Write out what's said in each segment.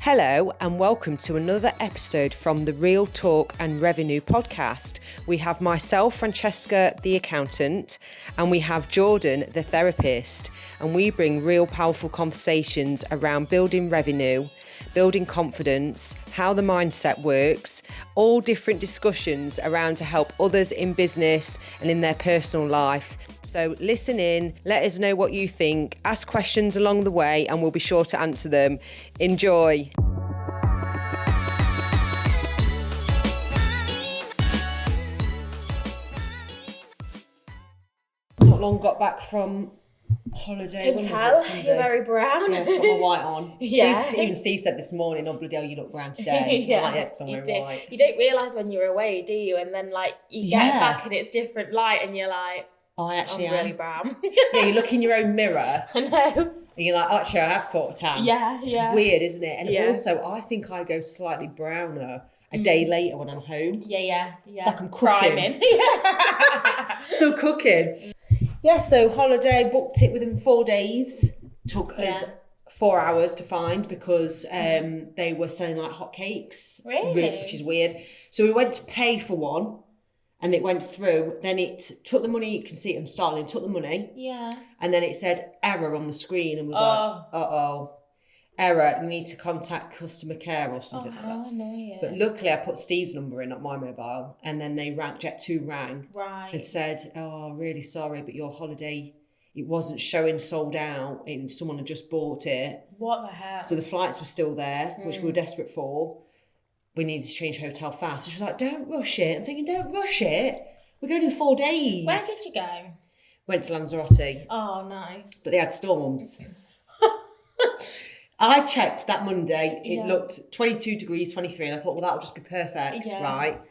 Hello and welcome to another episode from the Real Talk and Revenue podcast. We have myself, Francesca, the accountant, and we have Jordan, the therapist, and we bring real powerful conversations around building revenue, building confidence, how the mindset works, all different discussions around to help others in business and in their personal life. So listen in, let us know what you think, ask questions along the way, and we'll be sure to answer them. Enjoy. Not long got back from holiday. Can tell, you're very brown. Yeah, I've got my white on. Yeah. Even Steve said this morning, oh bloody hell, you look brown today. Yeah, I'm like, yes, because I'm wearing white. You don't realise when you're away, do you? And then you get back and it's different light and you're like, I actually I'm really brown. Yeah, you look in your own mirror. I know. And you're like, actually, I have caught a tan. Yeah, It's weird, isn't it? And Yeah. also, I think I go slightly browner a day later when I'm home. Yeah. It's like I'm cooking. Priming. Still cooking. Yeah, so holiday, booked it within 4 days. Took us 4 hours to find because they were selling like hotcakes. Really? Which is weird. So we went to pay for one and it went through. Then it took the money, you can see it on Starling, took the money. Yeah. And then it said error on the screen and was like, error, you need to contact customer care or something like that. How annoying. But luckily I put Steve's number in, not my mobile, and then they rang, Jet2 rang and said, oh, really sorry, but your holiday, it wasn't showing sold out and someone had just bought it. What the hell? So the flights were still there, which we were desperate for. We needed to change hotel fast. So she was like, don't rush it. I'm thinking, don't rush it. We're going in 4 days. Where did you go? Went to Lanzarote. Oh, nice. But they had storms. I checked that Monday, it looked 22 degrees, 23, and I thought, well, that'll just be perfect, right?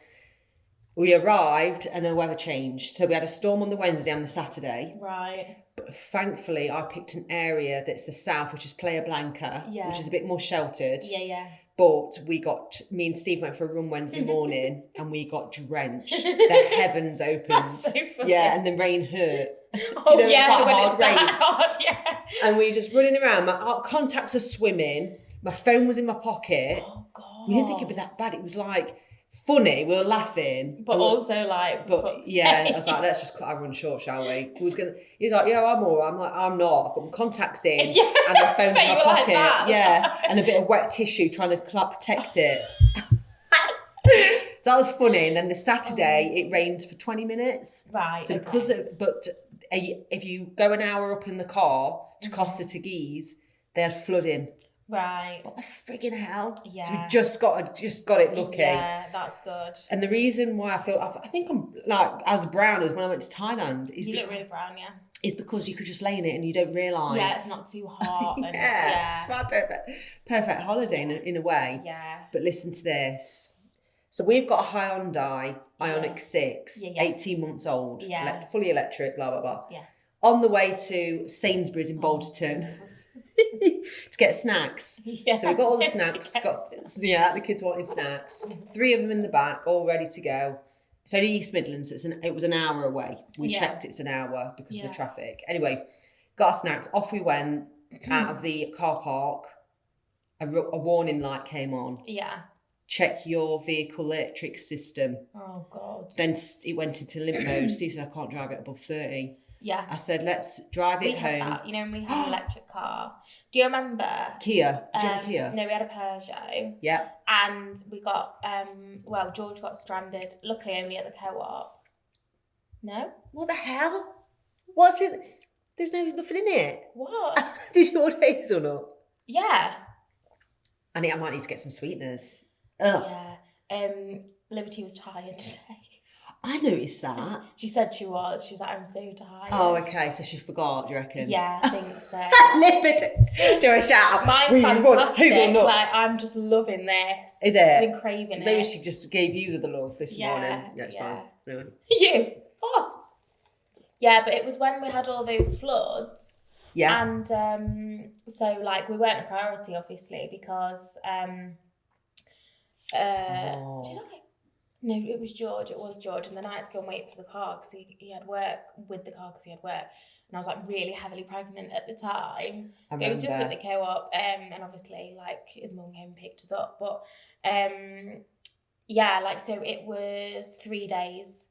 We arrived and the weather changed. So we had a storm on the Wednesday and the Saturday. Right. But thankfully, I picked an area that's the south, which is Playa Blanca, which is a bit more sheltered. Yeah. But me and Steve went for a run Wednesday morning and we got drenched. The heavens opened. That's so funny. Yeah, and the rain hurt. Oh, it's like when hard it's rain. that hard, yeah. And we were just running around. My contacts are swimming. My phone was in my pocket. Oh, God. We didn't think it'd be that bad. It was like funny. We were laughing. But also I was like, let's just cut our run short, shall we? He was like, yeah, I'm all right. I'm like, I'm not. I've got my contacts in and my phone's in my pocket. Like and a bit of wet tissue trying to protect it. So that was funny. And then the Saturday, it rained for 20 minutes. Right. So if you go an hour up in the car to Costa to Geese, they had flooding. Right. What the friggin' hell? Yeah. So we just got it lucky. Yeah, that's good. And the reason why I think I'm like as brown as when I went to Thailand is you look really brown, yeah. Is because you could just lay in it and you don't realise. Yeah, it's not too hot. It's my perfect holiday in a way. Yeah. But listen to this. So we've got a Hyundai Ioniq 6, 18 months old, fully electric, blah, blah, blah. Yeah. On the way to Sainsbury's in Balderton to get snacks. Yeah. So we've got all the snacks. The kids wanted snacks. 3 of them in the back, all ready to go. It's only East Midlands, so it was an hour away. We checked it's an hour because of the traffic. Anyway, got our snacks. Off we went out of the car park. A warning light came on. Yeah. Check your vehicle electric system. Oh, God. Then it went into limp mode. Steve said, I can't drive it above 30. Yeah. I said, let's drive it home. That, when we had an electric car. Do you remember? Kia. Did you have a Kia? No, we had a Peugeot. Yeah. And we got, George got stranded, luckily only at the co-op. No? What the hell? What's in? There's nothing in it. What? Did you order hazelnut? Yeah. I might need to get some sweeteners. Ugh. Yeah. Liberty was tired today. I noticed that. She said she was. She was like, I'm so tired. Oh, okay. So she forgot, do you reckon? Yeah, I think so. Liberty. Do a shout out. Mine's fantastic. I'm just loving this. Is it? I've been craving it. Maybe she just gave you the love this morning. Yeah, it's fine. Anyway. You? Oh. Yeah, but it was when we had all those floods. Yeah. And so we weren't a priority, obviously, because... Did I? No, it was George. It was George. And then I had to go and wait for the car because he had work with the car because he had work. And I was like really heavily pregnant at the time. It was just at the co-op. And obviously like his mum came and picked us up. But yeah, like so it was 3 days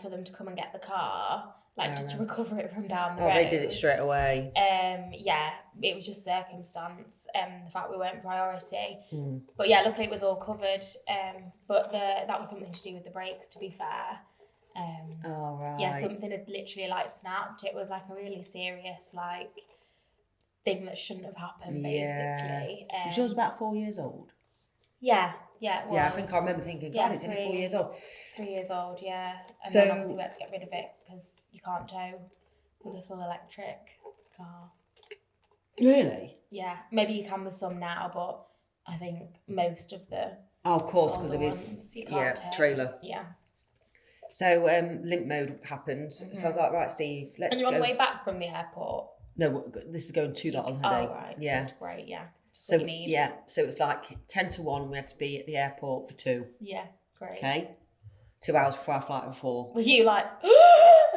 for them to come and get the car. Like just to recover it from down the road. Oh, they did it straight away. Yeah, it was just circumstance. The fact we weren't priority. But yeah, luckily it was all covered. But that was something to do with the brakes, to be fair. Oh right. Yeah, something had literally like snapped. It was like a really serious like thing that shouldn't have happened. Basically. She was about 4 years old. Yeah, it was. Yeah, I think I remember thinking, God, it's only 4 years old. 3 years old, yeah. And So, then obviously we had to get rid of it because you can't tow with a full electric car. Really? Yeah, maybe you can with some now, but I think most of the of course, because of his trailer. Yeah. So limp mode happened. So I was like, right, Steve, let's go. And you're on the way back from the airport? No, this is going to that on holiday. Oh, right. Yeah. Good, great, yeah. So it was like 10 to 1, we had to be at the airport for 2. Yeah, great. Okay. 2 hours before our flight at 4. Were you like,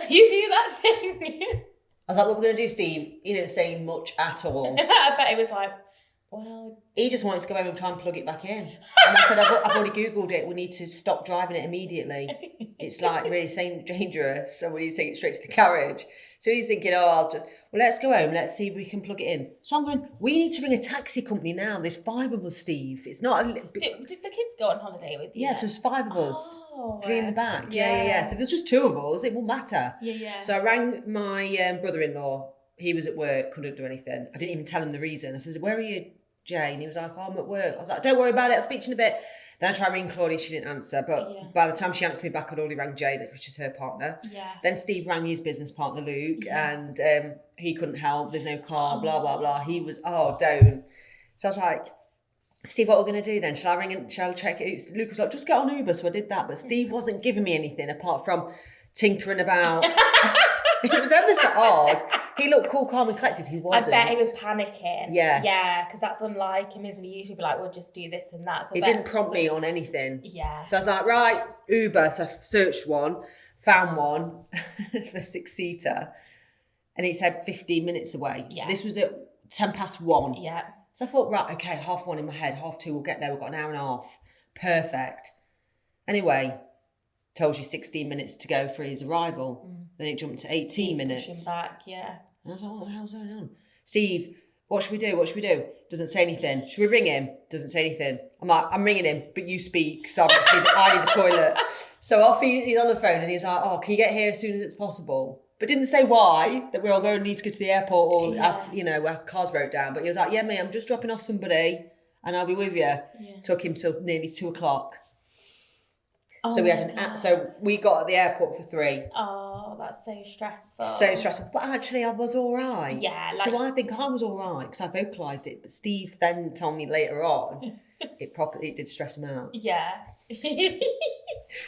you do that thing? I was like, what are we going to do, Steve? He didn't say much at all. I bet he was like, well... He just wanted to go home and try and plug it back in. And I said, I've already Googled it. We need to stop driving it immediately. It's like really dangerous. So we need to take it straight to the garage. So he's thinking, let's go home. Let's see if we can plug it in. So I'm going, we need to ring a taxi company now. There's 5 of us, Steve. It's not a... Did the kids go on holiday with you? Yeah, so there's 5 of us. 3 in the back. Yeah. So if there's just 2 of us, it won't matter. Yeah. So I rang my brother-in-law. He was at work, couldn't do anything. I didn't even tell him the reason. I said, where are you, Jay? And he was like, I'm at work. I was like, don't worry about it. I'll speak to you in a bit. Then I tried ringing Claudia. She didn't answer. But by the time she answered me back, I'd already rang Jay, which is her partner. Yeah. Then Steve rang his business partner, Luke, and he couldn't help. There's no car, blah, blah, blah. He was, don't. So I was like, Steve, what are we going to do then? Shall I check it out? Luke was like, just get on Uber. So I did that. But Steve wasn't giving me anything apart from tinkering about. It was ever so odd. He looked cool, calm and collected. He wasn't. I bet he was panicking. Yeah. Yeah, because that's unlike him, isn't he? Usually be like, we'll just do this and that. So he didn't prompt me on anything. Yeah. So I was like, right, Uber. So I searched one, found one for a 6-seater. And it said 15 minutes away. Yeah. So this was at 1:10. Yeah. So I thought, right, okay, 1:30 in my head, 2:30 we'll get there. We've got an hour and a half. Perfect. Anyway, told you 16 minutes to go for his arrival. Then it jumped to 18 minutes. Pushing back, yeah. And I was like, what the hell's going on? Steve, what should we do? Doesn't say anything. Should we ring him? Doesn't say anything. I'm like, I'm ringing him, but you speak. So I need the toilet. So off he's on the phone and he's like, can you get here as soon as it's possible? But didn't say why, that we're all going to need to go to the airport or our cars broke down. But he was like, yeah, mate, I'm just dropping off somebody and I'll be with you. Yeah. Took him till nearly 2:00. So we had so we got at the airport for 3. Oh, that's so stressful. So stressful. But actually I was all right. Yeah. So I think I was all right because I vocalised it. But Steve then told me later on it did stress him out. Yeah.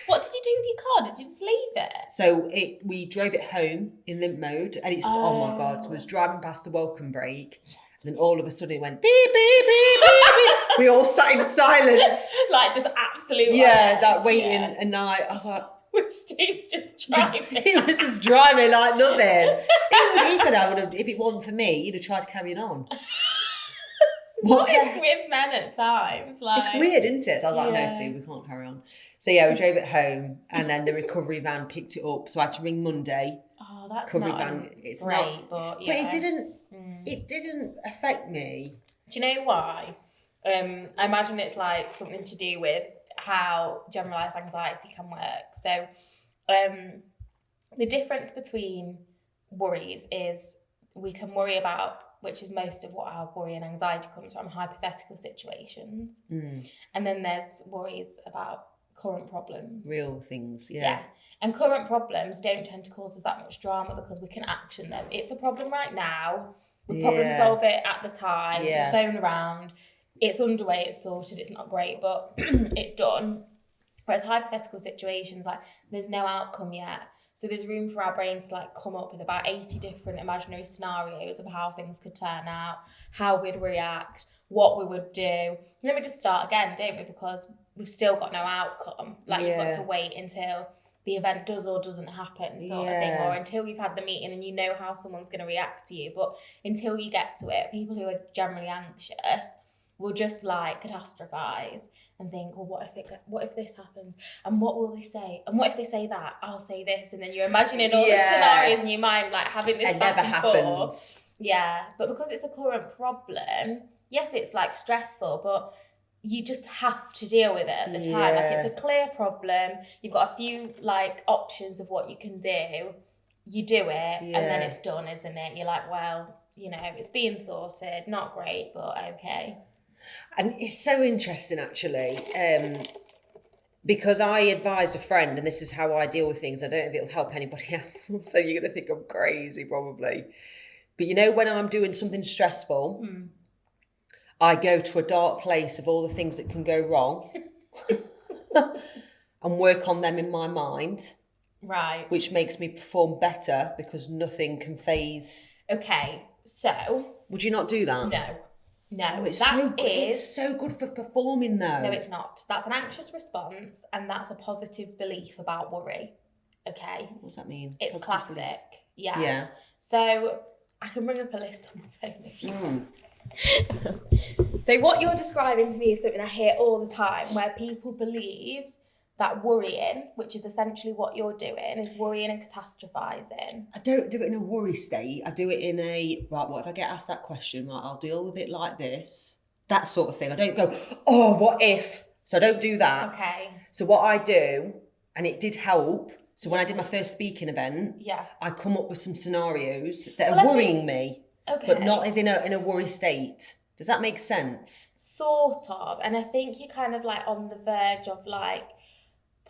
What did you do with your car? Did you just leave it? So we drove it home in limp mode and it's, oh my God. So I was driving past the welcome break. And then all of a sudden it went beep, beep, beep, beep, beep. We all sat in silence. Like just absolute waiting. And I was like... Was Steve just driving? He was just driving like nothing. He said if it wasn't for me, he'd have tried to carry it on. What is with men at times? Like... It's weird, isn't it? So I was like, no, Steve, we can't carry on. So we drove it home and then the recovery van picked it up. So I had to ring Monday. Oh, that's recovery not van. It's great, not, but it didn't. It didn't affect me. Do you know why? I imagine it's like something to do with how generalised anxiety can work. So the difference between worries is we can worry about, which is most of what our worry and anxiety comes from, hypothetical situations. And then there's worries about current problems. Real things, Yeah. And current problems don't tend to cause us that much drama because we can action them. It's a problem right now. We problem solve it at the time. We phone around. It's underway, it's sorted, it's not great, but it's done. Whereas hypothetical situations, like there's no outcome yet. So there's room for our brains to like come up with about 80 different imaginary scenarios of how things could turn out, how we'd react, what we would do. And then we just start again, don't we? Because we've still got no outcome. Like you've got to wait until the event does or doesn't happen sort of thing, or until you've had the meeting and you know how someone's going to react to you. But until you get to it, people who are generally anxious will just like catastrophize and think, well, what if this happens? And what will they say? And what if they say that? I'll say this. And then you're imagining all the scenarios in your mind, like having this back and forth. Yeah. But because it's a current problem, yes, it's like stressful, but you just have to deal with it at the time. Like it's a clear problem. You've got a few like options of what you can do. You do it and then it's done, isn't it? You're like, well, you know, it's being sorted. Not great, but okay. And it's so interesting, actually, because I advised a friend, and this is how I deal with things. I don't know if it'll help anybody else, so you're going to think I'm crazy, probably. But you know, when I'm doing something stressful, I go to a dark place of all the things that can go wrong and work on them in my mind. Right. Which makes me perform better because nothing can phase. Okay, so... Would you not do that? No, it's so good for performing though. No, it's not. That's an anxious response and that's a positive belief about worry. Okay? What does that mean? It's positive classic. belief. Yeah. So I can bring up a list on my phone if you want. So what you're describing to me is something I hear all the time, where people believe that worrying, which is essentially what you're doing, is worrying and catastrophizing. I don't do it in a worry state. I do it in a, right, what if I get asked that question? Right, I'll deal with it like this. That sort of thing. I don't go, oh, what if? So I don't do that. Okay. So what I do, and it did help, so when I did my first speaking event, I come up with some scenarios that are worrying me, but not as in a worry state. Does that make sense? Sort of. And I think you're kind of like on the verge of like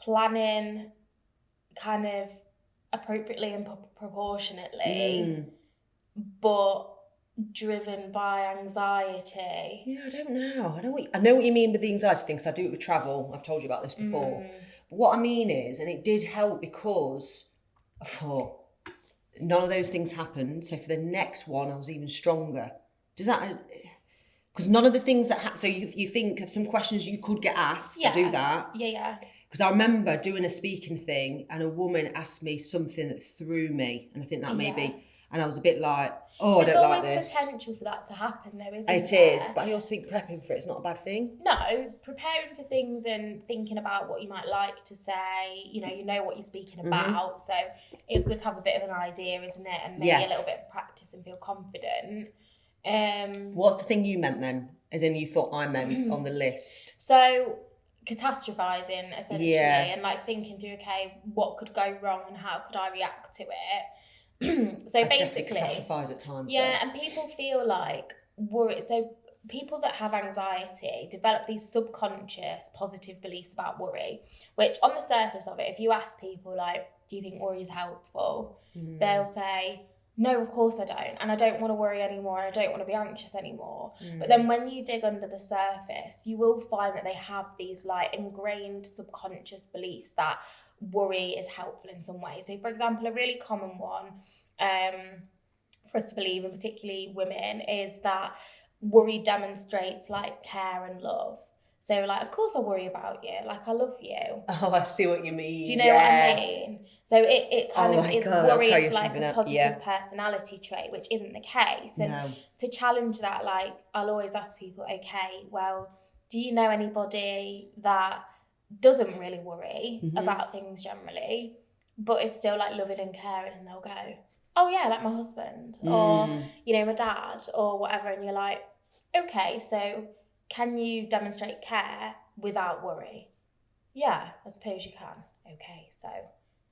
planning kind of appropriately and proportionately, but driven by anxiety. Yeah, I don't know. I know what you mean with the anxiety thing, because I do it with travel. I've told you about this before. But what I mean is, and it did help because I thought none of those things happened. So for the next one, I was even stronger. Does that... Because none of the things that so you think of some questions you could get asked to do that. Yeah. Because I remember doing a speaking thing and a woman asked me something that threw me, and I think that maybe, and I was a bit like, oh, I don't like this. There's always potential for that to happen though, isn't it? It is, but I also think prepping for it's not a bad thing. No, preparing for things and thinking about what you might like to say, you know what you're speaking about, so it's good to have a bit of an idea, isn't it, and maybe a little bit of practice and feel confident. What's the thing you meant then? As in you thought I meant on the list? So catastrophizing essentially, and like thinking through, okay, what could go wrong and how could I react to it? So I basically catastrophize at times. Yeah, and people feel like worry. So people that have anxiety develop these subconscious positive beliefs about worry, which on the surface of it, if you ask people like, do you think worry is helpful? They'll say, no, of course I don't. And I don't want to worry anymore. And I don't want to be anxious anymore. But then when you dig under the surface, you will find that they have these like ingrained subconscious beliefs that worry is helpful in some way. So for example, a really common one for us to believe, and particularly women, is that worry demonstrates like care and love. So like, of course I worry about you. Like, I love you. Oh, I see what you mean. Do you know what I mean? So it kind of is worry is like a positive personality trait, which isn't the case. And to challenge that, like, I'll always ask people, okay, well, do you know anybody that doesn't really worry about things generally, but is still like loving and caring? And they'll go, oh yeah, like my husband, or, you know, my dad, or whatever. And you're like, okay, so can you demonstrate care without worry? Yeah, I suppose you can. Okay, so,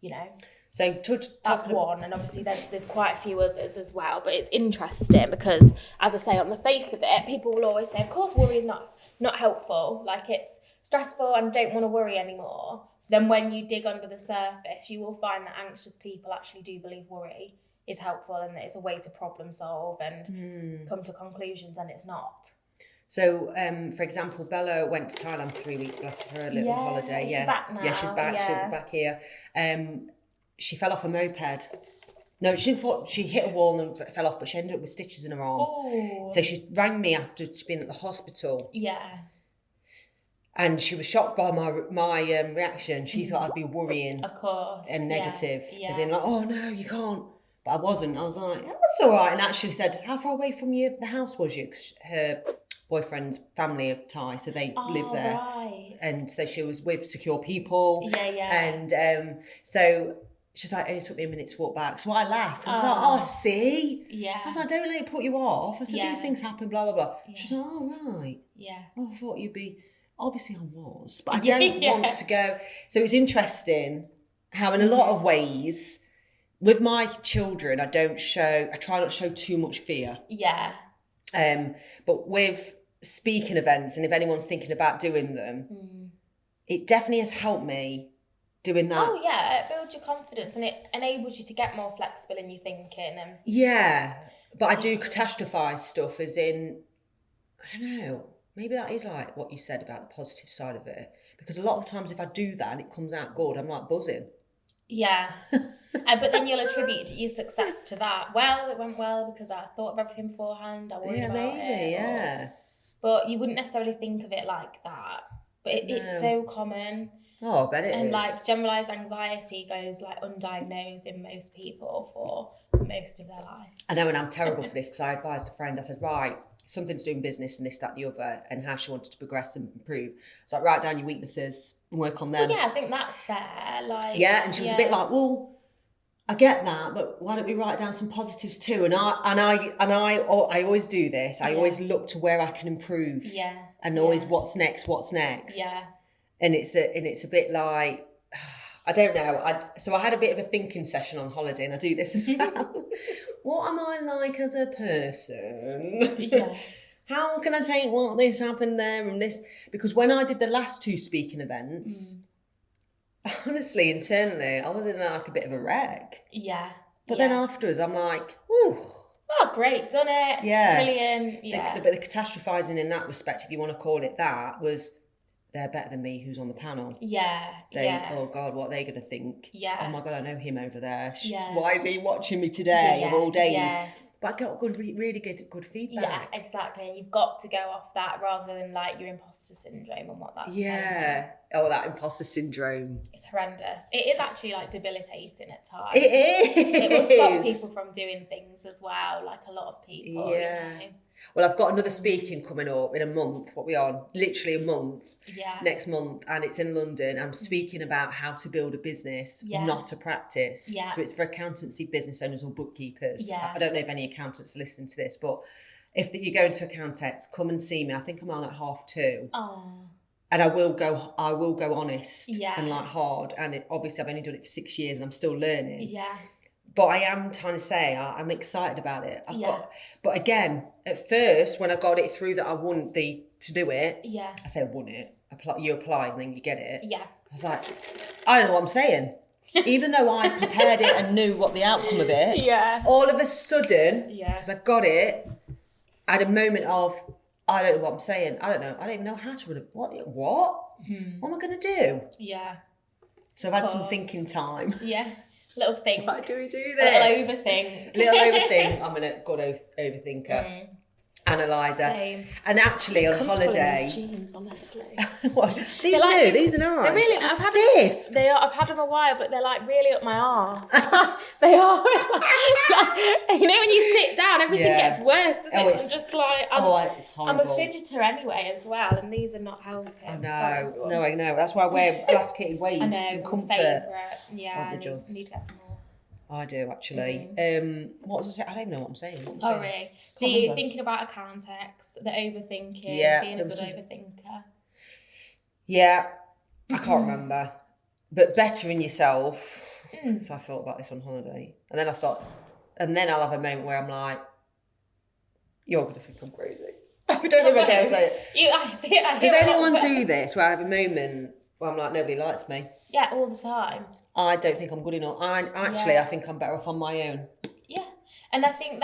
you know. So that's one, and obviously there's quite a few others as well, but it's interesting because, as I say, on the face of it, people will always say, of course worry is not helpful, like it's stressful and don't want to worry anymore. Then when you dig under the surface, you will find that anxious people actually do believe worry is helpful and that it's a way to problem solve and come to conclusions, and it's not. So, for example, Bella went to Thailand for 3 weeks, bless her, a little holiday. She's back now. Yeah, she's back. She'll be back here. she fell off a moped. No, she didn't fall. She hit a wall and fell off, but she ended up with stitches in her arm. Oh. So she rang me after she'd been at the hospital. Yeah. And she was shocked by my reaction. She thought I'd be worrying. Of course. And negative. Yeah. As in like, oh no, you can't. But I wasn't. I was like, that's all right. And actually said, how far away from the house was you? Because her boyfriend's family are Thai, so they live there. Right. And so she was with secure people. Yeah. And so she's like, it took me a minute to walk back. So I laughed. I was like, oh, see? Yeah. I was like, don't let it put you off. I said, these things happen, blah, blah, blah. Yeah. She's like, oh, right. Yeah. Oh, I thought you'd be... Obviously I was, but I don't want to go. So it's interesting how in a lot of ways, with my children, I try not to show too much fear. Yeah. But with speaking events, and if anyone's thinking about doing them, it definitely has helped me doing that. Oh yeah, it builds your confidence and it enables you to get more flexible in your thinking. And yeah, but I do catastrophize stuff as in, I don't know, maybe that is like what you said about the positive side of it. Because a lot of the times if I do that and it comes out good, I'm like buzzing. Yeah. But then you'll attribute your success to that. Well, it went well because I thought of everything beforehand. I worried about it. Yeah. But you wouldn't necessarily think of it like that. But it's so common. Oh, I bet it is. And like generalised anxiety goes like undiagnosed in most people for most of their life. I know, and I'm terrible for this because I advised a friend, I said, right, something to do in business and this, that, the other, and how she wanted to progress and improve. So like, write down your weaknesses and work on them. Well, yeah, I think that's fair. Like, yeah, and she was a bit like, well, I get that, but why don't we write down some positives too? And I always do this. I always look to where I can improve. Yeah. And always what's next. Yeah. And it's a bit like, I don't know. So I had a bit of a thinking session on holiday, and I do this as well. What am I like as a person? Yeah. How can I take what this happened there and this? Because when I did the last 2 speaking events, honestly, internally, I was in like a bit of a wreck. Yeah. But then afterwards, I'm like, whew. Oh, great, done it. Yeah. Brilliant. Yeah. But the catastrophizing in that respect, if you want to call it that, was they're better than me who's on the panel. Yeah. Oh God, what are they going to think? Yeah. Oh my God, I know him over there. Yeah. Why is he watching me today of all days? Yeah. But I got really good feedback. Yeah, exactly. And you've got to go off that rather than like your imposter syndrome and what that's Yeah. Oh, that imposter syndrome. It's horrendous. It is actually like debilitating at times. It is. It will stop people from doing things as well, like a lot of people. Yeah. You know? Well, I've got another speaking coming up in a month. What we on? Literally a month. Yeah. Next month, and it's in London. I'm speaking about how to build a business, not a practice. Yeah. So it's for accountancy business owners or bookkeepers. Yeah. I don't know if any accountants listen to this, but if you go into Accountex, come and see me. I think I'm on at 2:30. Oh. And I will go honest Yeah. and like hard. And obviously I've only done it for 6 years and I'm still learning. Yeah. But I am trying to say I'm excited about it. But again, at first when I got it through that I wanted to do it, I say I won it. You apply and then you get it. Yeah. I was like, I don't know what I'm saying. Even though I prepared it and knew what the outcome of it, all of a sudden, because I got it, I had a moment of, I don't know what I'm saying. I don't know. I don't even know how to run it. What? What am I going to do? Yeah. So I've had some thinking time. Yeah. Little thing. Why do we do this? Little overthink. I'm a good overthinker. Analyzer. Same. And actually on holiday. These jeans, honestly. These like, these are nice. They're really stiff. They are. I've had them a while, but they're like really up my arse. They are. Like, you know, when you sit down, everything gets worse, doesn't it? I'm just like, it's horrible. I'm a fidgeter anyway as well, and these are not helping. I know. That's why I wear elasticated waists and comfort. Favourite. Yeah, I need to get some more. I do actually. What was I saying? I don't even know what I'm saying. Sorry. Thinking about a context, the overthinking, being a good overthinker. Yeah, I can't remember. But bettering yourself. So I thought about this on holiday. And then I'll have a moment where I'm like, you're going to think I'm crazy. I don't know if I can say it. Does anyone do this where I have a moment where I'm like, nobody likes me? Yeah, all the time. I don't think I'm good enough. I think I'm better off on my own. Yeah. And I think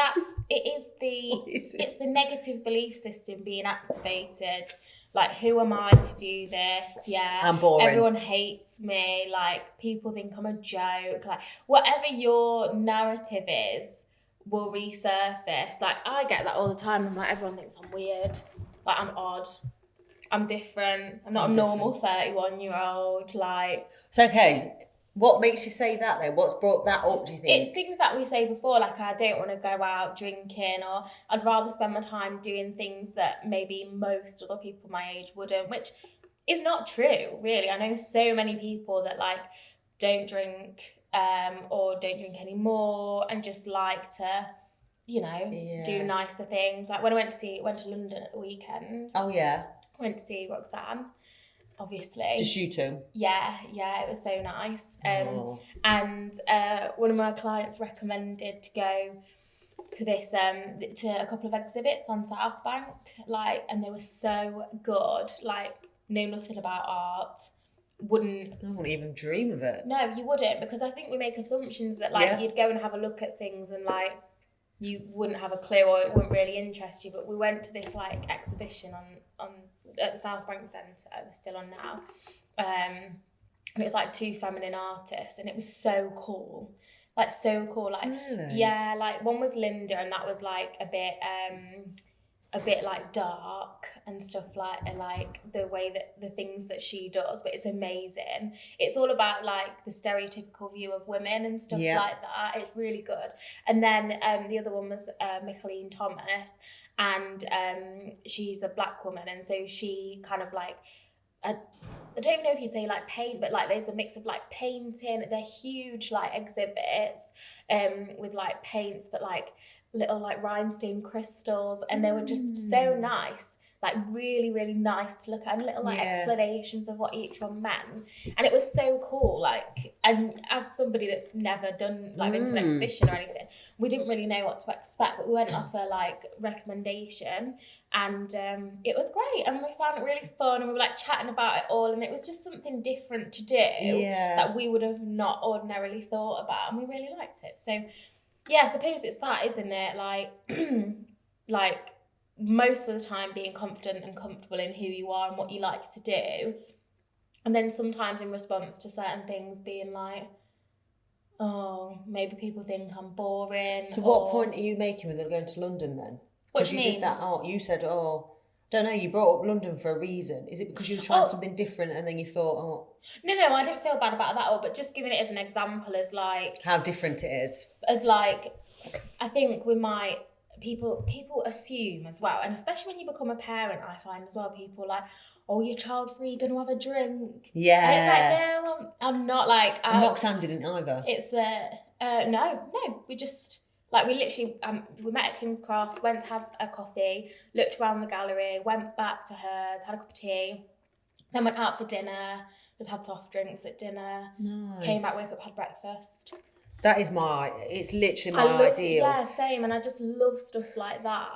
it's the negative belief system being activated. Like, who am I to do this? Yeah. I'm boring. Everyone hates me. Like, people think I'm a joke. Like, whatever your narrative is will resurface. Like, I get that all the time. I'm like, everyone thinks I'm weird. Like, I'm odd. I'm different. I'm not a normal 31-year-old. Like, it's okay. What makes you say that though? What's brought that up, do you think? It's things that we say before, like I don't want to go out drinking, or I'd rather spend my time doing things that maybe most other people my age wouldn't, which is not true, really. I know so many people that like don't drink or don't drink anymore and just like to, you know, do nicer things. Like when I went to London at the weekend. Oh yeah. Went to see Roxanne. Obviously. Just you two? Yeah, it was so nice. And one of my clients recommended to go to this, to a couple of exhibits on South Bank, like, and they were so good, like, know nothing about art, I wouldn't even dream of it. No, you wouldn't, because I think we make assumptions that, like, you'd go and have a look at things and, like, you wouldn't have a clue or it wouldn't really interest you, but we went to this, like, exhibition on at the South Bank Centre, they're still on now, and it was like 2 feminine artists, and it was so cool, like really? Yeah, like one was Linda, and that was like a bit like dark and stuff, like the way that the things that she does, but it's amazing. It's all about like the stereotypical view of women and stuff like that. It's really good. And then the other one was Micheline Thomas, and she's a black woman, and so she kind of like I don't even know if you'd say like paint, but like there's a mix of like painting. They're huge like exhibits with like paints, but like little like rhinestone crystals, and they were just so nice, like really, really nice to look at, and little like explanations of what each one meant. And it was so cool, like, and as somebody that's never done like been to an exhibition or anything, we didn't really know what to expect, but we went off a like recommendation, and it was great, and we found it really fun, and we were like chatting about it all, and it was just something different to do that we would have not ordinarily thought about, and we really liked it. So yeah, I suppose it's that, isn't it? Like, like most of the time being confident and comfortable in who you are and what you like to do. And then sometimes in response to certain things being like, oh, maybe people think I'm boring. So what point are you making with going to London then? Because you did that art, you said, don't know, you brought up London for a reason. Is it because you were trying something different and then you thought, No, I didn't feel bad about that at all, but just giving it as an example as like... how different it is. As like, I think we might... People assume as well, and especially when you become a parent, I find as well, people like, oh, you're child-free, you're going to have a drink. Yeah. And it's like, no, I'm not like... Roxanne didn't either. It's the... No, we just... Like, we literally, we met at King's Cross, went to have a coffee, looked around the gallery, went back to hers, had a cup of tea, then went out for dinner, just had soft drinks at dinner, came back, woke up, had breakfast. That is it's literally my ideal. Yeah, same, and I just love stuff like that.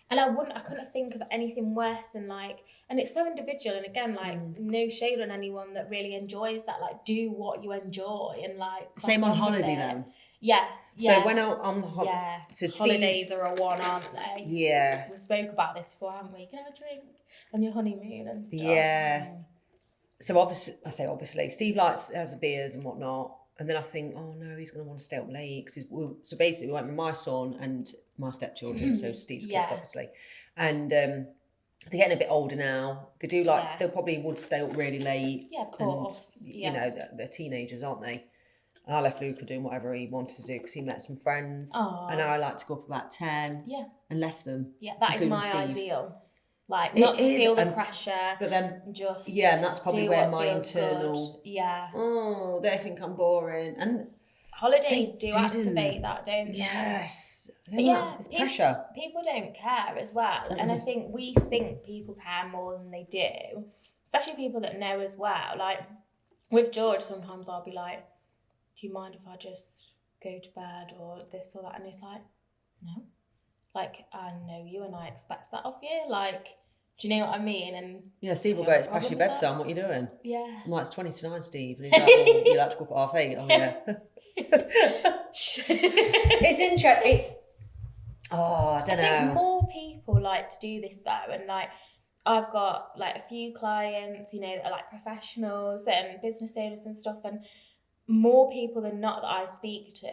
And I couldn't think of anything worse than like, and it's so individual, and again, like, no shade on anyone that really enjoys that, like, do what you enjoy, and like... Same on holiday then? Yeah. So when I'm holidays are a one, aren't they? Yeah. We spoke about this before, haven't we? You can have a drink on your honeymoon and stuff. Yeah. So obviously, Steve has beers and whatnot, and then I think, oh no, he's going to want to stay up late. So basically, we went with my son and my stepchildren, so Steve's kids, obviously, and they're getting a bit older now. They do they probably would stay up really late. Yeah, of course. And, you know, they're teenagers, aren't they? And I left Luca doing whatever he wanted to do because he met some friends. Aww. And I like to go up about 10 and left them. Yeah, that is my ideal. Like, not to feel the pressure, but then just and that's probably where my internal... Good. Yeah. Oh, they think I'm boring. And holidays do activate that, don't they? Yes. But it's pressure. People don't care as well. And I think we think people care more than they do, especially people that know as well. Like, with George, sometimes I'll be like, do you mind if I just go to bed or this or that? And he's like, no. Like, I know you and I expect that of you. Like, do you know what I mean? And Steve will go, it's past your bedtime, what are you doing? Yeah. I'm like, it's 20 to 9, Steve. And he's like, well, you like to go up at 8:30. Oh, yeah. It's interesting. I don't know. I think more people like to do this though. And like, I've got like a few clients, you know, that are like professionals and business owners and stuff, and more people than not that I speak to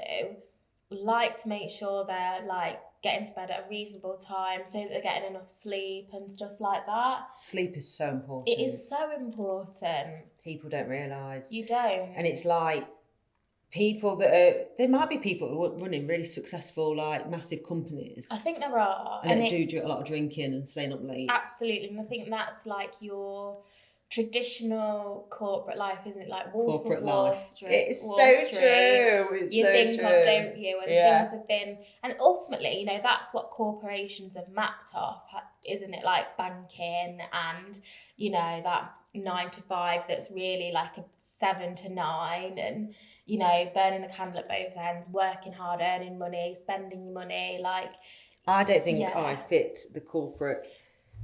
like to make sure they're like getting to bed at a reasonable time so that they're getting enough sleep and stuff like that. Sleep is so important. It is so important. People don't realise. You don't. And it's like people that are, there might be people who are running really successful, like massive companies. I think there are. And they do a lot of drinking and staying up late. Absolutely. And I think that's like your traditional corporate life, isn't it? Like Wolf of Wall Street. It's so true. It's you so think true. of, don't you? And things have been, and ultimately, you know, that's what corporations have mapped off, isn't it? Like banking and, you know, that 9 to 5 that's really like a 7 to 9, and, you know, burning the candle at both ends, working hard, earning money, spending your money. Like, I don't think I fit the corporate.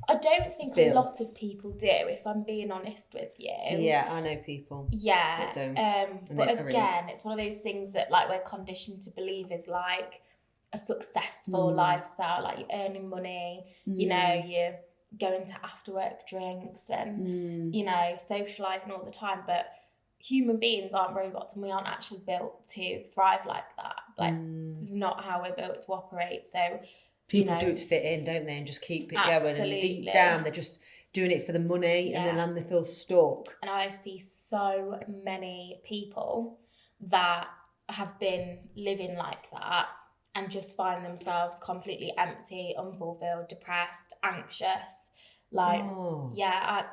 I don't think a lot of people do, if I'm being honest with you. Yeah, I know people. Yeah. That don't. But again, it's one of those things that like we're conditioned to believe is like a successful lifestyle, like you're earning money, you know, you're going to after work drinks and, you know, socialising all the time. But human beings aren't robots, and we aren't actually built to thrive like that. Like, it's not how we're built to operate. So people do it to fit in, don't they? And just keep it going. And deep down, they're just doing it for the money, and then they feel stuck. And I see so many people that have been living like that and just find themselves completely empty, unfulfilled, depressed, anxious. Like, I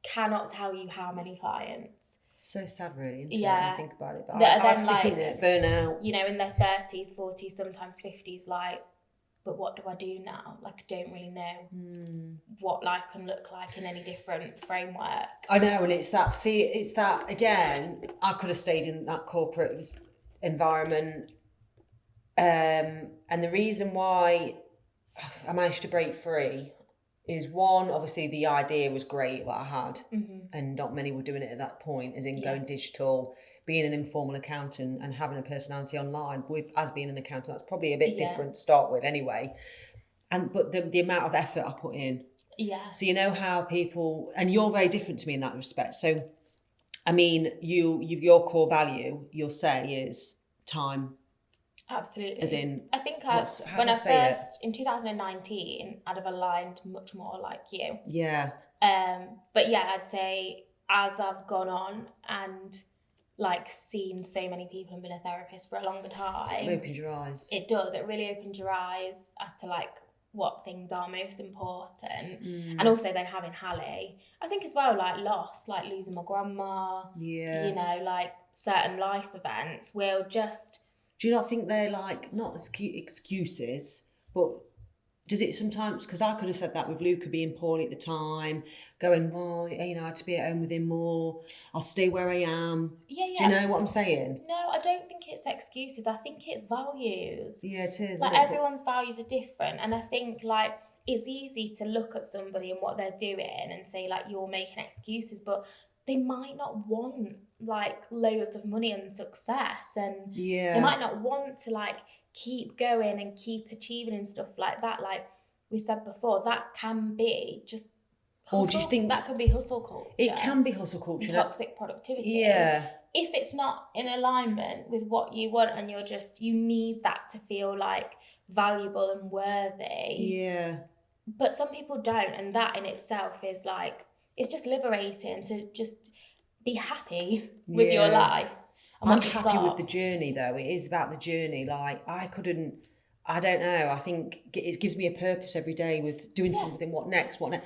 cannot tell you how many clients. So sad, really, isn't it? When you think about it. But I've seen it, burnout. You know, in their 30s, 40s, sometimes 50s, like, but what do I do now? Like, I don't really know what life can look like in any different framework. I know, and it's that fear. It's that, again, I could have stayed in that corporate environment. And the reason why I managed to break free is, one, obviously the idea was great that I had, and not many were doing it at that point, as in going digital, being an informal accountant and having a personality online as being an accountant. That's probably a bit different to start with anyway. But the amount of effort I put in. Yeah. So you know how people, and you're very different to me in that respect. So, I mean, your core value, you'll say, is time. Absolutely. As in, I think in 2019, I'd have aligned much more like you. Yeah. But yeah, I'd say as I've gone on and like seen so many people and been a therapist for a longer time, it opens your eyes. It does. It really opens your eyes as to like what things are most important. And also then having Hallie, I think as well, like loss, like losing my grandma, you know, like certain life events will just... Do you not think they're like, not as excuses, but does it sometimes, because I could have said that with Luca being poorly at the time, going, well, you know, I had to be at home with him more, I'll stay where I am. Yeah. Do you know what I'm saying? No, I don't think it's excuses. I think it's values. Yeah, it is. Like everyone's values are different. And I think like it's easy to look at somebody and what they're doing and say like, you're making excuses, but they might not want like loads of money and success, and they might not want to like keep going and keep achieving and stuff like that. Like we said before, that can be just hustle. Or do you think that can be hustle culture? It can be hustle culture. Toxic productivity. Yeah. If it's not in alignment with what you want and you need that to feel like valuable and worthy. Yeah. But some people don't, and that in itself is like, it's just liberating to just be happy with your life. I'm happy with the journey, though. It is about the journey. Like, I don't know. I think it gives me a purpose every day with doing something. What next? And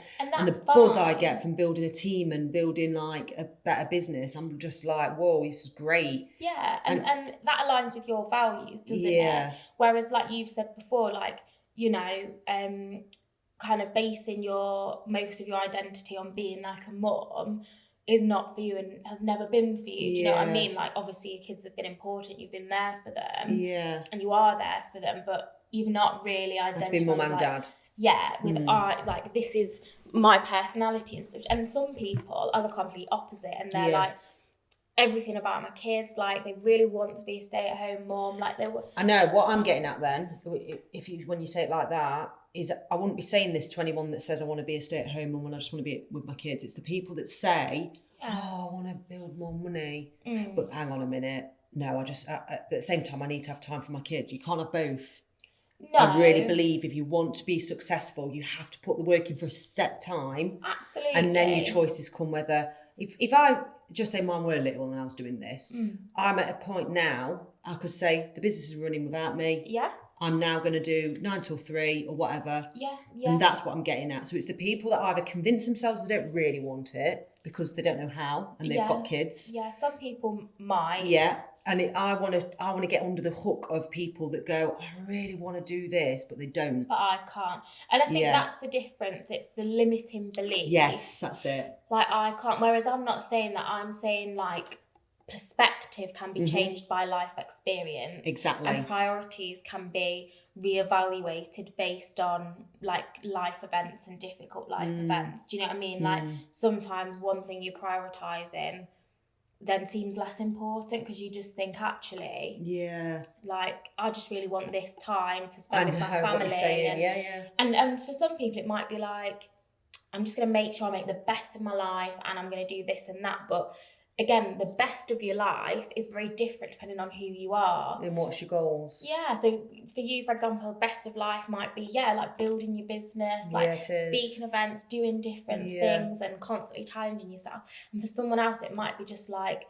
the buzz I get from building a team and building like a better business, I'm just like, whoa, this is great. Yeah, and that aligns with your values, doesn't it? Whereas, like you've said before, like, you know, kind of basing most of your identity on being like a mum is not for you and has never been for you. Do you know what I mean? Like, obviously your kids have been important, you've been there for them, and you are there for them, but you've not really identified. That's been mum and dad. Yeah, with like, this is my personality and stuff. And some people are the complete opposite, and they're like, everything about my kids. Like, they really want to be a stay-at-home mom. Like, they were. I know what I'm getting at then. When you say it like that, is I wouldn't be saying this to anyone that says I want to be a stay-at-home mum and I just want to be with my kids. It's the people that say, I want to build more money, but hang on a minute. No, at the same time, I need to have time for my kids. You can't have both. No. I really believe if you want to be successful, you have to put the work in for a set time. Absolutely. And then your choices come whether, if I just say mine were little and I was doing this, I'm at a point now, I could say the business is running without me. Yeah. I'm now going to do 9 till 3 or whatever. Yeah. And that's what I'm getting at. So it's the people that either convince themselves they don't really want it because they don't know how and they've got kids. Yeah, some people might. Yeah. And I want to get under the hook of people that go, I really want to do this, but they don't. But I can't. And I think that's the difference. It's the limiting belief. Yes, that's it. Like, I can't. Whereas I'm not saying that. I'm saying, like, perspective can be changed by life experience. Exactly. And priorities can be reevaluated based on, like, life events and difficult life events. Do you know what I mean? Like, sometimes one thing you're prioritising then seems less important because you just think, actually, like, I just really want this time to spend with my family. And for some people it might be like, I'm just going to make sure I make the best of my life and I'm going to do this and that. But again, the best of your life is very different depending on who you are. And what's your goals? Yeah, so for you, for example, best of life might be, like, building your business, like speaking events, doing different things and constantly challenging yourself. And for someone else, it might be just like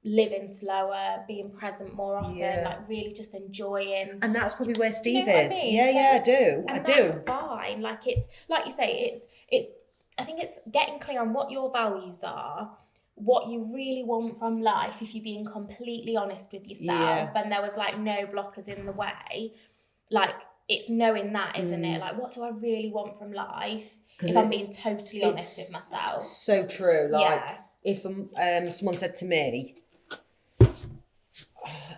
living slower, being present more often, like really just enjoying. And that's probably where Steve is. I mean? I do. And that's fine. Like, it's, like you say, it's, I think it's getting clear on what your values are, what you really want from life, if you're being completely honest with yourself and there was, like, no blockers in the way. Like, it's knowing that, isn't it? Like, what do I really want from life if I'm being totally honest with myself? So true. Like, if someone said to me,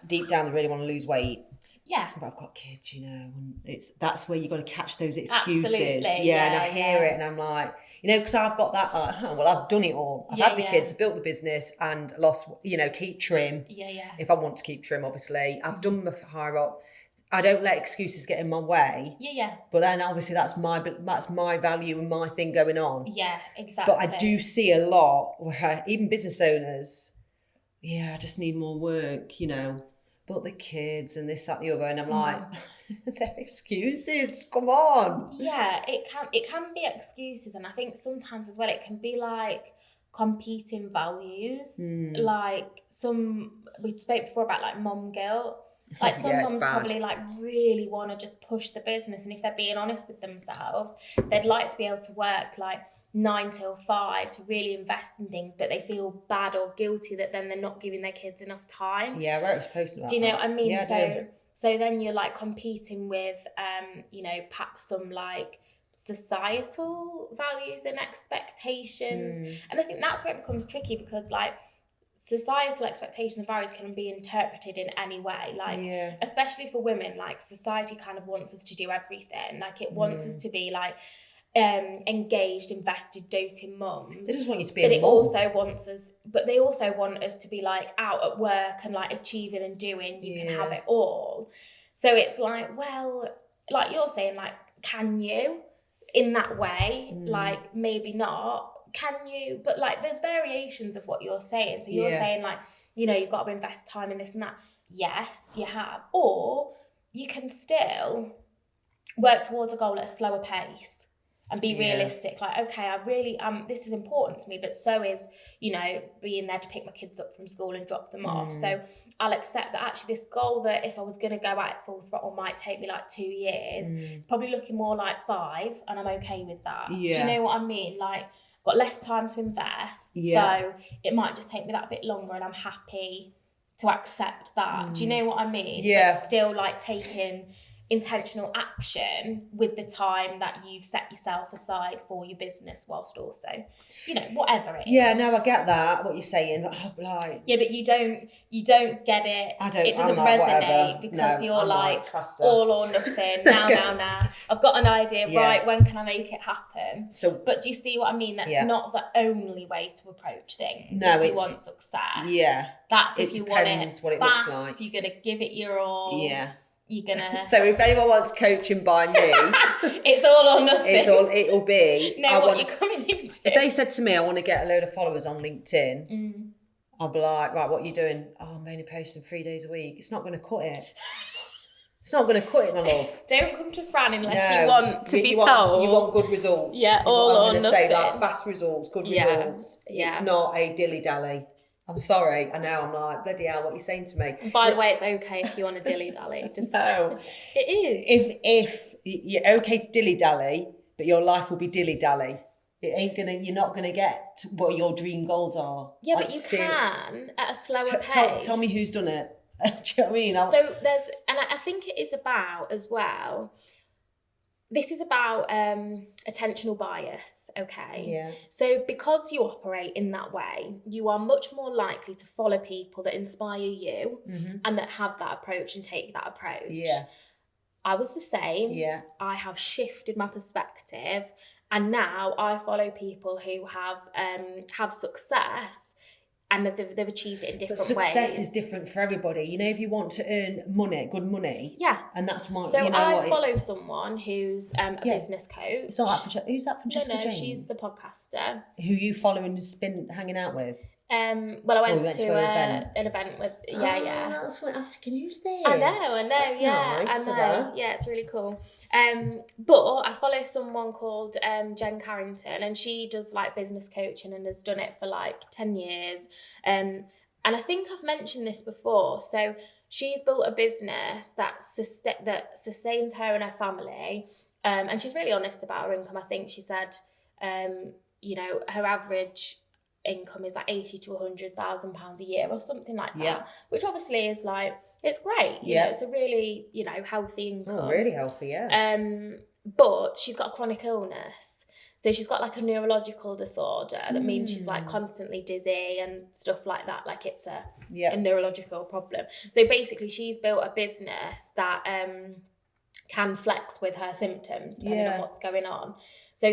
deep down they really want to lose weight, but I've got kids, and that's where you've got to catch those excuses. Absolutely. And I hear it and I'm like, because I've got that, well, I've done it all. I've had the kids, built the business and lost, keep trim. If I want to keep trim, obviously. I've done my higher up. I don't let excuses get in my way. But then obviously that's my value and my thing going on. Yeah, exactly. But I do see a lot where even business owners, I just need more work, but the kids and this, that, and the other, and I'm like, they're excuses. Come on. Yeah, it can be excuses, and I think sometimes as well it can be like competing values. Like we spoke before about, like, mum guilt. Like, some mums probably, like, really want to just push the business, and if they're being honest with themselves, they'd like to be able to work, like, 9 till 5 to really invest in things, but they feel bad or guilty that then they're not giving their kids enough time. Yeah, I wrote a post about that. Do you know what I mean? Yeah, I do. So then you're, like, competing with, perhaps some, like, societal values and expectations. And I think that's where it becomes tricky because, like, societal expectations and values can be interpreted in any way. Like, especially for women, like, society kind of wants us to do everything. Like, it wants us to be, like, engaged, invested, doting mums. They just want you to be but a it mum. But they also want us to be, like, out at work and, like, achieving and doing. You can have it all. So it's like, well, like you're saying, like, can you in that way? Like, maybe not. Can you? But, like, there's variations of what you're saying. So you're saying, like, you've got to invest time in this and that. Yes, you have. Or you can still work towards a goal at a slower pace. And be realistic, like, okay, I really, this is important to me, but so is, being there to pick my kids up from school and drop them off. So I'll accept that actually this goal that if I was going to go at it full throttle might take me, like, 2 years, it's probably looking more like 5, and I'm okay with that. Do you know what I mean? Like, I've got less time to invest, so it might just take me that bit longer, and I'm happy to accept that. Do you know what I mean? Yeah. But still, like, taking intentional action with the time that you've set yourself aside for your business, whilst also, whatever it is. Yeah, no, I get that, what you're saying, but yeah, but you don't get it. It doesn't like, resonate whatever. because No, you're I'm like faster. all or nothing. now. I've got an idea, right? When can I make it happen? But do you see what I mean? That's not the only way to approach things. No, if you want success. Yeah. That's if you want it what it fast, looks like. you're gonna give it your all. Yeah. You're gonna. So if anyone wants coaching by me, it's all or nothing. It'll be. You're coming into. If they said to me, I want to get a load of followers on LinkedIn, I'll be like, right, what are you doing? Oh, I'm only posting 3 days a week. It's not going to cut it. It's not going to cut it, my love. Don't come to Fran unless you want to be told. You want good results. Yeah, all or nothing. I'm going to say, like, fast results, good results. Yeah. It's not a dilly-dally. I'm sorry. I know. I'm like, bloody hell, what are you saying to me? And by the way, it's okay if you want to dilly-dally. No. It is. If you're okay to dilly-dally, but your life will be dilly-dally. You're not gonna get what your dream goals are. Yeah, but you can at a slower pace. Tell me who's done it. Do you know what I mean? So I think it is about as well. This is about attentional bias, okay? Yeah. So because you operate in that way, you are much more likely to follow people that inspire you and that have that approach and take that approach. Yeah. I was the same. Yeah. I have shifted my perspective, and now I follow people who have success. And they've achieved it in different ways. But success is different for everybody. If you want to earn money, good money. Yeah. And that's my. So I follow someone who's a business coach. It's not that who's that? Francesca Jane? She's the podcaster. Who you follow and has been hanging out with? Well, I went to an event with. Yeah. That's what I was thinking. Who's this? I know. That's nice. I know. Yeah, it's really cool. But I follow someone called Jen Carrington, and she does like business coaching and has done it for like 10 years. And I think I've mentioned this before. So she's built a business that sustains her and her family. And she's really honest about her income. I think she said, her average income is like 80 to 100,000 pounds a year or something like that, which obviously is like, it's great. It's a really, healthy income. Oh, really healthy, yeah. But she's got a chronic illness. So she's got like a neurological disorder that means she's like constantly dizzy and stuff like that. Like it's a neurological problem. So basically she's built a business that can flex with her symptoms depending on what's going on. So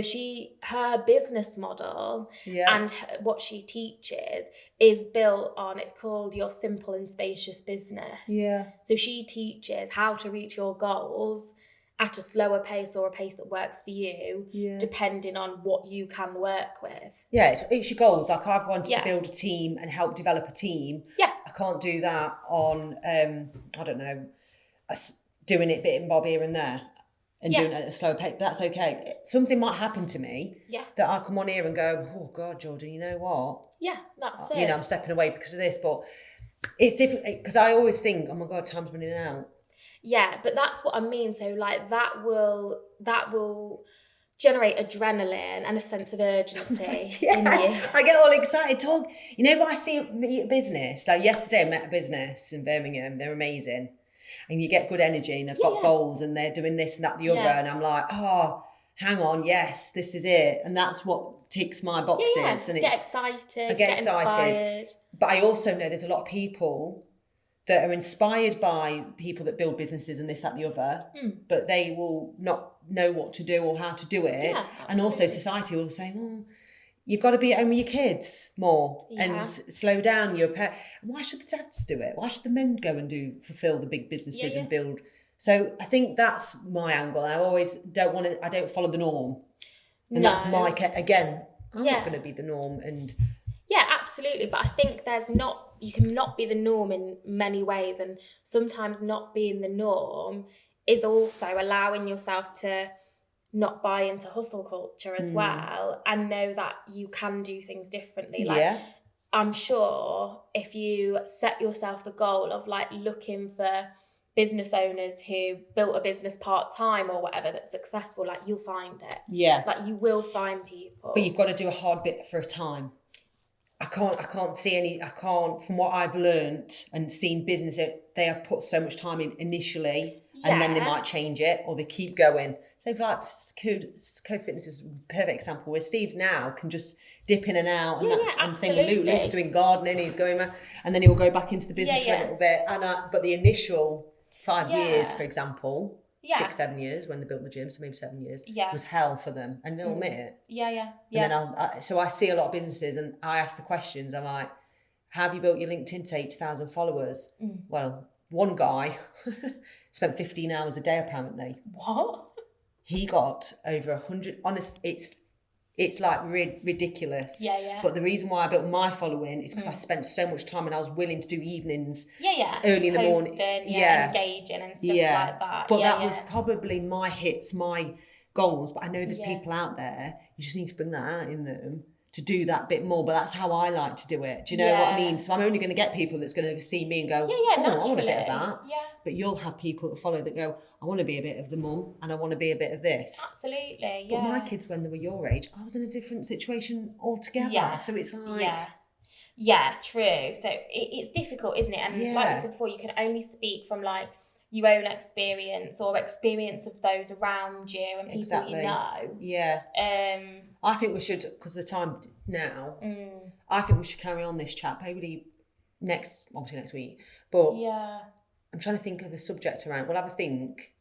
her business model and what she teaches is built on, it's called Your Simple and Spacious Business. Yeah. So she teaches how to reach your goals at a slower pace or a pace that works for you, depending on what you can work with. Yeah, it's your goals. Like I've wanted to build a team and help develop a team. Yeah. I can't do that on, I don't know, doing it bit and bob here and there. And doing it at a slower pace, but that's okay. Something might happen to me that I come on here and go, oh God, Jordan, you know what? Yeah, that's it. I'm stepping away because of this, but it's different because I always think, oh my God, time's running out. Yeah, but that's what I mean. So like that will generate adrenaline and a sense of urgency in you. I get all excited. If I see a business, like yesterday I met a business in Birmingham, they're amazing. And you get good energy and they've got goals and they're doing this and that, the other. And I'm like, oh, hang on, yes, this is it. And that's what ticks my boxes. Yeah. And get excited, get inspired. But I also know there's a lot of people that are inspired by people that build businesses and this, that, the other, but they will not know what to do or how to do it. Yeah, and also society will say, you've got to be at home with your kids more and slow down your pet. Why should the dads do it? Why should the men go and fulfill the big businesses and build? So I think that's my angle. I always I don't follow the norm. And that's I'm not going to be the norm. And yeah, absolutely. But I think you can not be the norm in many ways. And sometimes not being the norm is also allowing yourself to not buy into hustle culture as well and know that you can do things differently. I'm sure if you set yourself the goal of like looking for business owners who built a business part-time or whatever that's successful, like you'll find it. Yeah. Like you will find people. But you've got to do a hard bit for a time. I can't, from what I've learnt and seen business, they have put so much time in initially and then they might change it or they keep going. So like Code Fitness is a perfect example where Steve's now can just dip in and out, and and same with Luke. Luke's doing gardening, he's going around, and then he'll go back into the business for a little bit. And but the initial 5 years, for example, 6-7 years when they built the gym, so maybe 7 years, was hell for them, and they'll admit it. And then so I see a lot of businesses, and I ask the questions. I'm like, have you built your LinkedIn to 80,000 followers? Well, one guy spent 15 hours a day apparently. What? He got over 100. Honest, it's like ridiculous. But the reason why I built my following is because I spent so much time, and I was willing to do evenings early in the morning. Engaging and stuff like that. But that was probably my hits, my goals. But I know there's people out there, you just need to bring that out in them to do that bit more. But that's how I like to do it. Do you know what I mean? So I'm only going to get people that's going to see me and go, oh, I want a bit of that. But you'll have people that follow that go, I want to be a bit of the mum, and I want to be a bit of this. Absolutely, But my kids, when they were your age, I was in a different situation altogether. So it's like... Yeah, true. So it's difficult, isn't it? And like I said before, you can only speak from like your own experience or experience of those around you and people you know. I think we should, because the time now, I think we should carry on this chat probably obviously next week. But I'm trying to think of a subject around. We'll have a think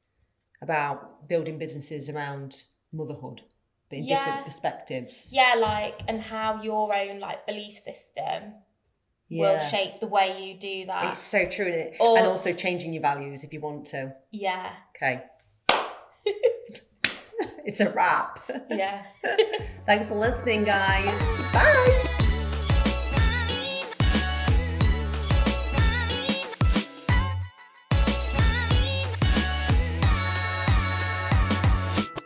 about building businesses around motherhood, but in different perspectives. Yeah, like, and how your own like belief system will shape the way you do that. It's so true, isn't it? And also changing your values if you want to. Yeah. Okay. It's a wrap. Yeah. Thanks for listening, guys. Bye.